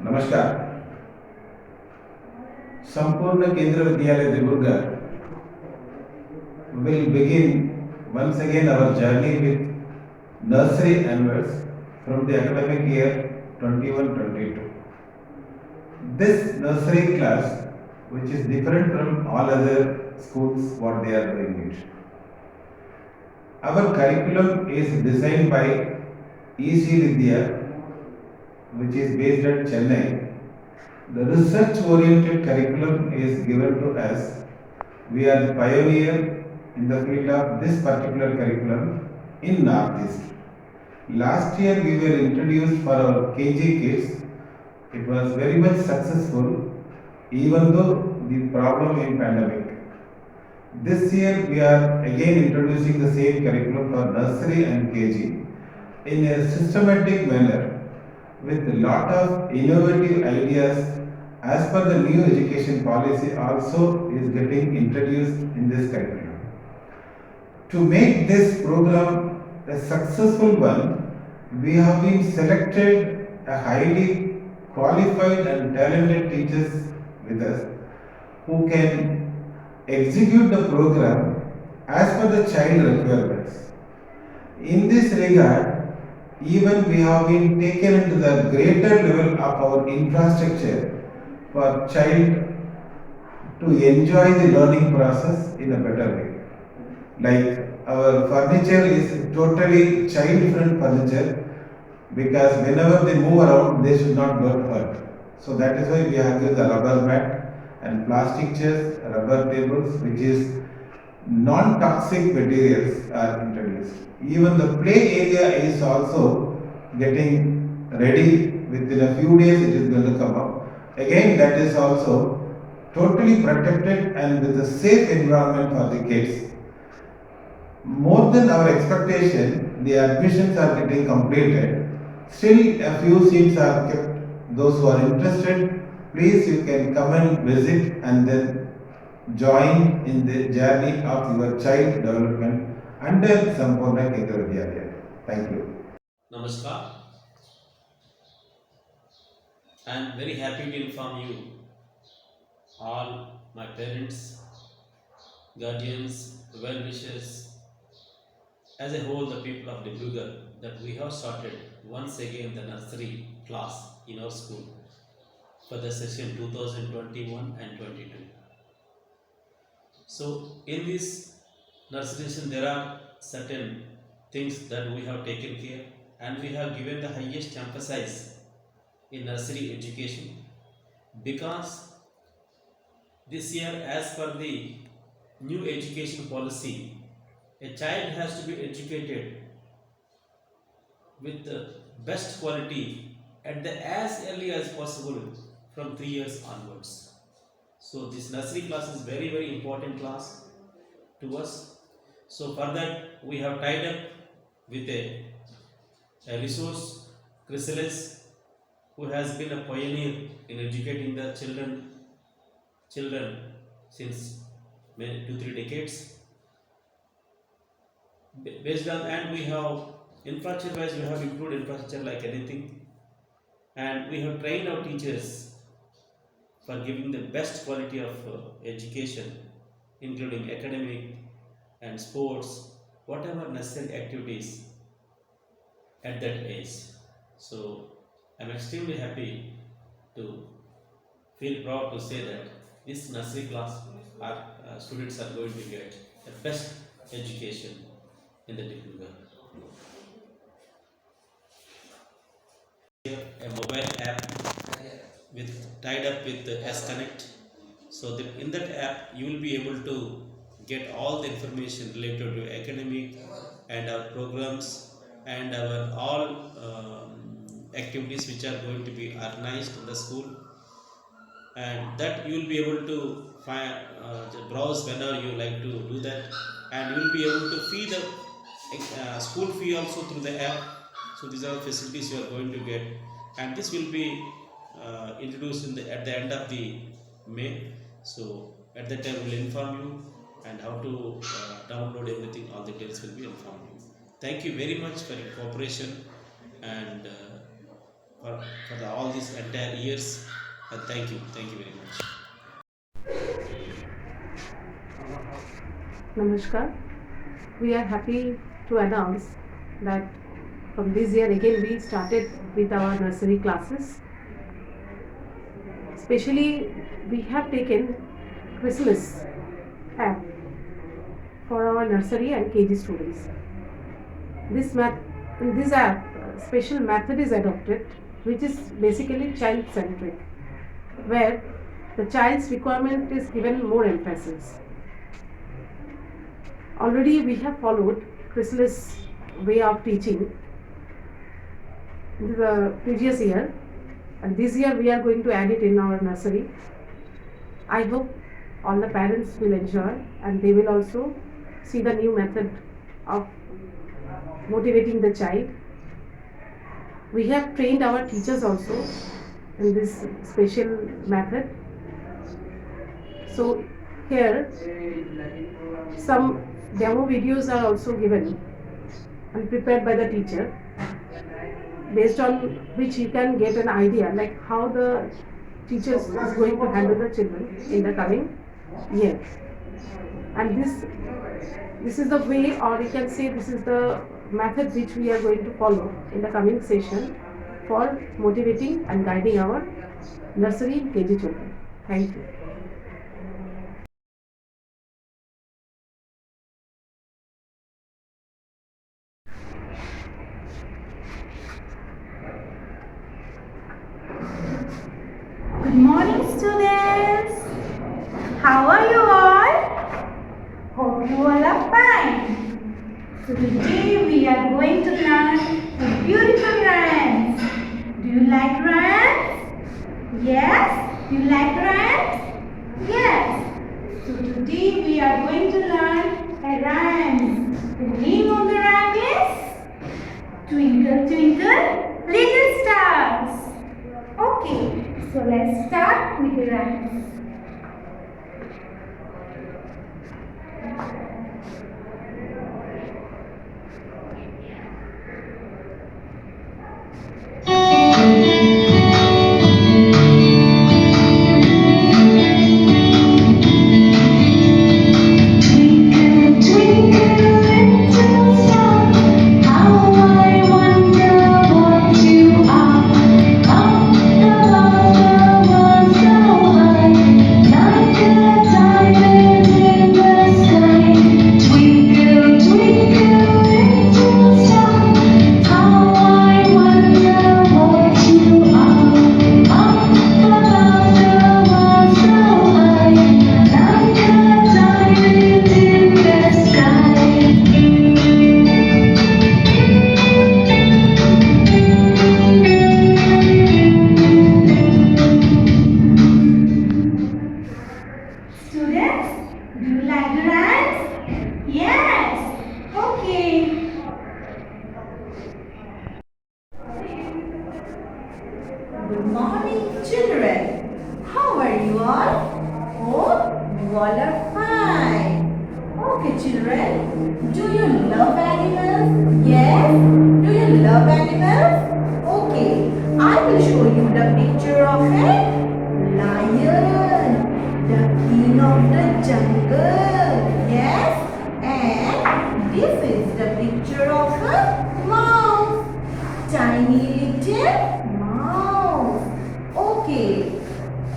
नमस्कार। संपूर्ण केंद्र विद्यालय Dibrugarh will begin once again our journey with nursery onwards from the academic year 21-22. This nursery class, which is different from all other schools, what they are doing it. Our curriculum is designed by EC Vidya, which is based at Chennai. The research-oriented curriculum is given to us. We are the pioneer in the field of this particular curriculum in Northeast. Last year we were introduced for our KG kids. It was very much successful, even though the problem in pandemic. This year we are again introducing the same curriculum for nursery and KG in a systematic manner with a lot of innovative ideas as per the new education policy also is getting introduced in this curriculum. To make this program a successful one, we have been selected a highly qualified and talented teachers with us who can execute the program as per the child requirements. In this regard, even we have been taken into the greater level of our infrastructure for child to enjoy the learning process in a better way. Like our furniture is totally child friendly furniture because whenever they move around they should not get hurt. So that is why we have used the rubber mat and plastic chairs, rubber tables, which is non-toxic materials are introduced. Even the play area is also getting ready. Within a few days it is going to come up. Again, that is also totally protected and with a safe environment for the kids. More than our expectation, the admissions are getting completed. Still, a few seats are kept. Those who are interested, please you can come and visit and then join in the journey of your child development under Sampurna Kendra Vidyalaya. Thank you. Namaskar. I am very happy to inform you, all my parents, guardians, well wishers, as a whole, the people of Dibrugarh, that we have started once again the nursery class in our school for the session 2021 and 22. So, in this nursery session, there are certain things that we have taken care and we have given the highest emphasis in nursery education because this year, as per the new education policy, a child has to be educated with the best quality at the as early as possible from 3 years onwards. So this nursery class is very important class to us. So for that we have tied up with a resource, Chrysalis, who has been a pioneer in educating the children since 2-3 decades. Based on, and we have infrastructure wise, we have improved infrastructure like anything, and we have trained our teachers for giving the best quality of education, including academic and sports, whatever necessary activities at that age. So I'm extremely happy to feel proud to say that this nursery class our students are going to get the best education in the Dibrugarh. A mobile app with tied up with the S Connect. So that in that app you will be able to get all the information related to academic and our programs and our all activities which are going to be organized in the school, and that you will be able to find browse whenever you like to do that, and you will be able to fee the school fee also through the app. So these are the facilities you are going to get, and this will be introduced at the end of the May. So at that time we will inform you and how to download everything, all the details will be informed you. Thank you very much for your cooperation and for all these entire years. Thank you very much. Namaskar. We are happy to announce that from this year again we started with our nursery classes. Especially we have taken Christmas app for our nursery and KG students. This in this app, special method is adopted, which is basically child centric, where the child's requirement is given more emphasis. Already we have followed Chrysalis way of teaching in the previous year, and this year we are going to add it in our nursery. I hope all the parents will enjoy and they will also see the new method of motivating the child. We have trained our teachers also in this special method. So here some demo videos are also given and prepared by the teacher, based on which you can get an idea like how the teacher is going to handle the children in the coming year. And this is the way, or you can say this is the method which we are going to follow in the coming session for motivating and guiding our nursery and KG children. Thank you. Good morning, students. How are you all? Hope you all are fine. So today we are going to learn a beautiful rhymes. Do you like rhymes? Yes? You like rhymes? Yes. So today we are going to learn a rhyme. The name of the rhyme is Twinkle Twinkle Little Stars. Okay. So let's start with the rhymes. Twinkle, twinkle, little star, how I wonder what you are. Up above the world so high, like a diamond in the sky. Twinkle, twinkle, little star, how I wonder what you are. Up above the world so high, like a diamond in the sky. Students, do you like the rhymes? Yes. Okay. Good morning, children. How are you all? Hope you all are fine. Okay, children. Do you love animals? Yes. Do you love animals? Okay. I will show you the picture of a lion, the king of the jungle. Yes. And this is the picture of a mouse. Tiny little mouse. Okay,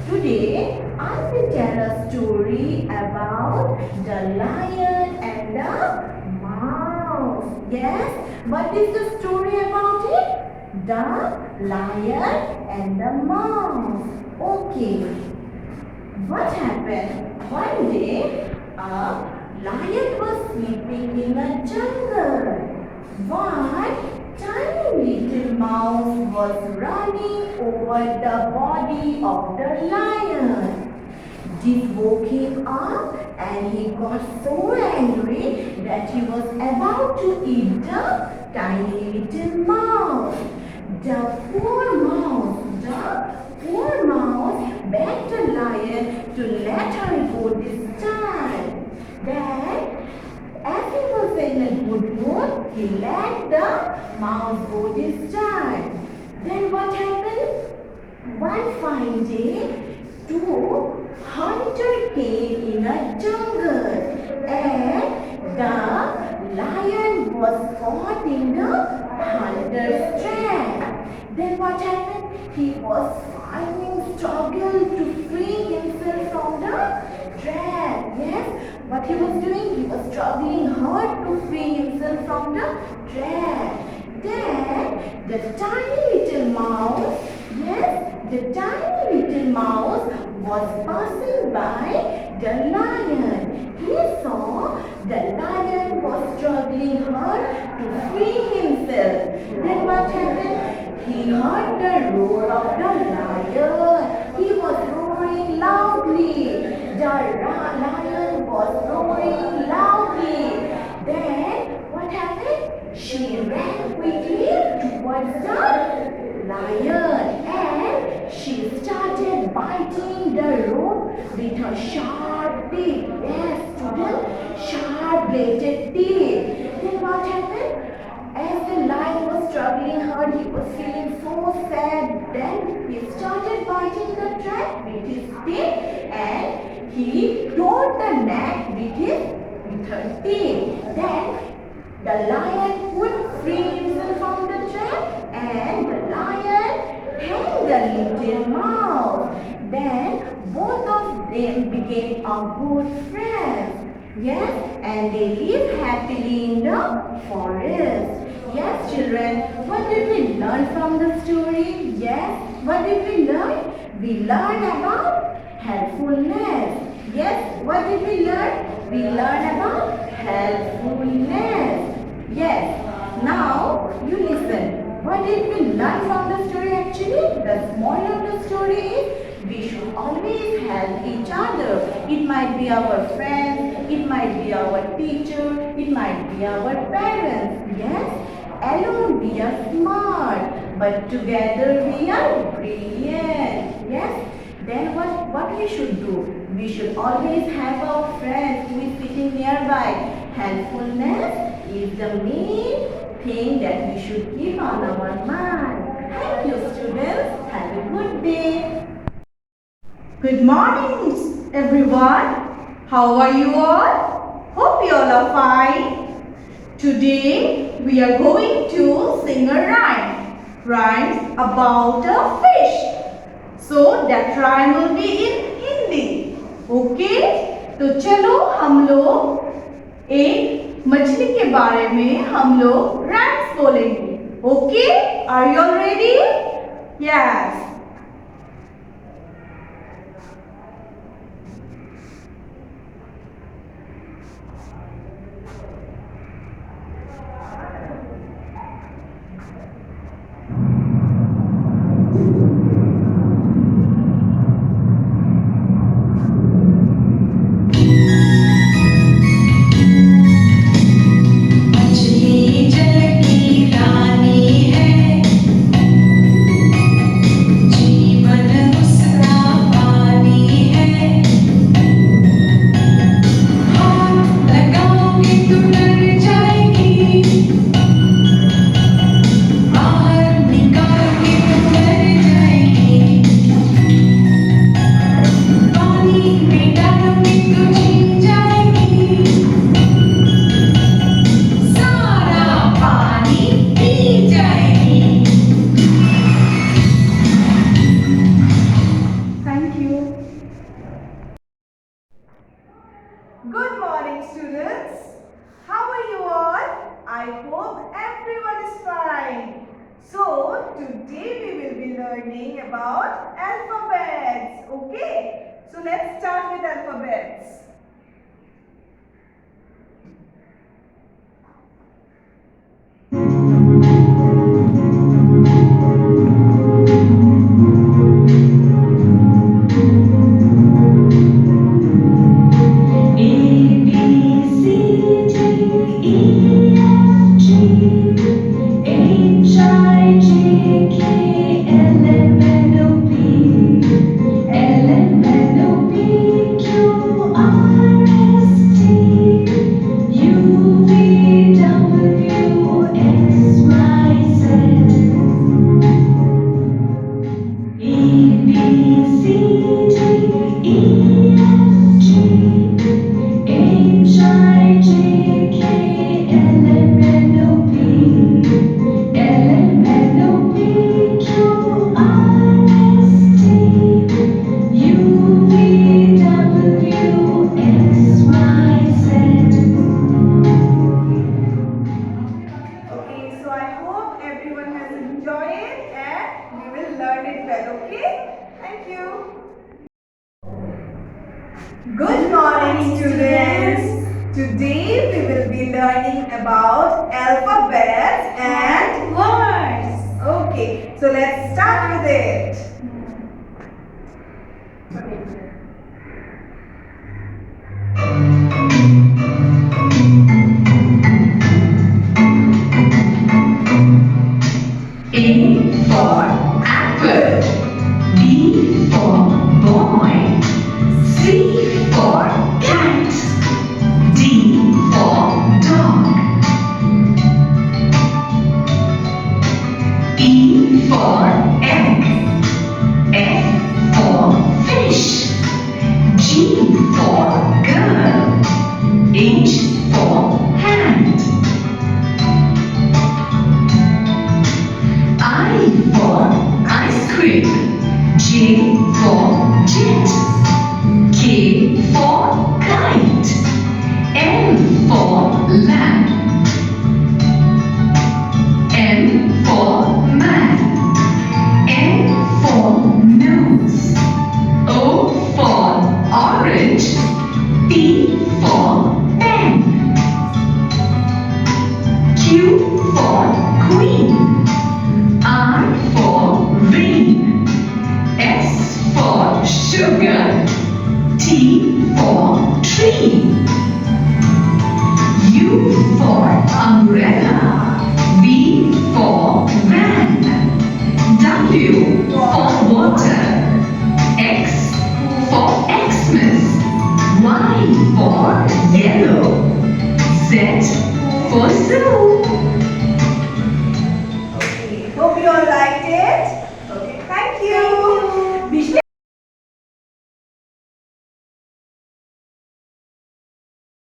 today I will tell a story about the lion and the mouse. Yes, what is the story about it? The lion and the mouse. Okay, what happened? One day, a lion was sleeping in a jungle. One tiny little mouse was running over the body of the lion. This woke him up and he got so angry that he was about to eat the tiny little mouse. The poor mouse begged the lion to let her go this time. Then, as he was in a good mood, he let the mouse go this time. Then what happened? One fine day, two hunters came in a jungle and the lion was caught in the hunter's trap. Then what happened? He was finding struggle to free himself from the trap. Yes, what he was doing? He was struggling hard to free himself from the trap. Then the tiny little mouse, yes, the tiny little mouse was passing by the lion. He saw the lion was struggling hard to free himself. Then what happened? He heard the roar of the lion. He was roaring loudly. The lion was roaring loudly. Then what happened? She ran quickly towards the lion and she started biting the rope with her sharp teeth. Yes, students, sharp bladed teeth. Then what happened? As the lion was struggling hard, he was feeling so sad. Then he started biting the trap with his teeth and he tore the neck with her teeth. Then the lion would free himself from the trap and the lion held the little mouse. Then both of them became a good friends. Yes, and they live happily in the forest. Yes, children, what did we learn from the story? Yes, what did we learn? We learned about helpfulness. Yes, what did we learn? We learned about helpfulness. Yes, now you listen. What did we learn from the story actually? The moral of the story is we should always help each other. It might be our friends, it might be our teacher, it might be our parents. Yes, alone we are smart, but together we are brilliant. Yes, then what we should do? We should always have our friends who is sitting nearby. Helpfulness is the main thing that we should keep on our mind. Thank you, students. Have a good day. Good morning, everyone. How are you all? Hope you all are fine. Today we are going to sing a rhyme. Rhymes about a fish. So that rhyme will be in Hindi. Okay? तो चलो हम लोग एक मछली के बारे में हम लोग rhymes बोलेंगे. Okay? Are you all ready? Yes. Good morning, students. How are you all? I hope everyone is fine. So, today we will be learning about alphabets. Okay? So, let's start with alphabets. L, M, N, O, P, Q, R. about alphabets and Words. okay, so let's start with it. A for apple. B for boy. C for cat. D for dog. E for egg. F for fish. G for girl. H for hand. I for ice cream. J for jet. K for kite. L for lamp. M for man. N for nose. O for orange. P for pen. Q for queen. R for rain. S for sugar. T for tree. U for umbrella. V for van. W for water. X for Xmas. Y for yellow. Z for zoo.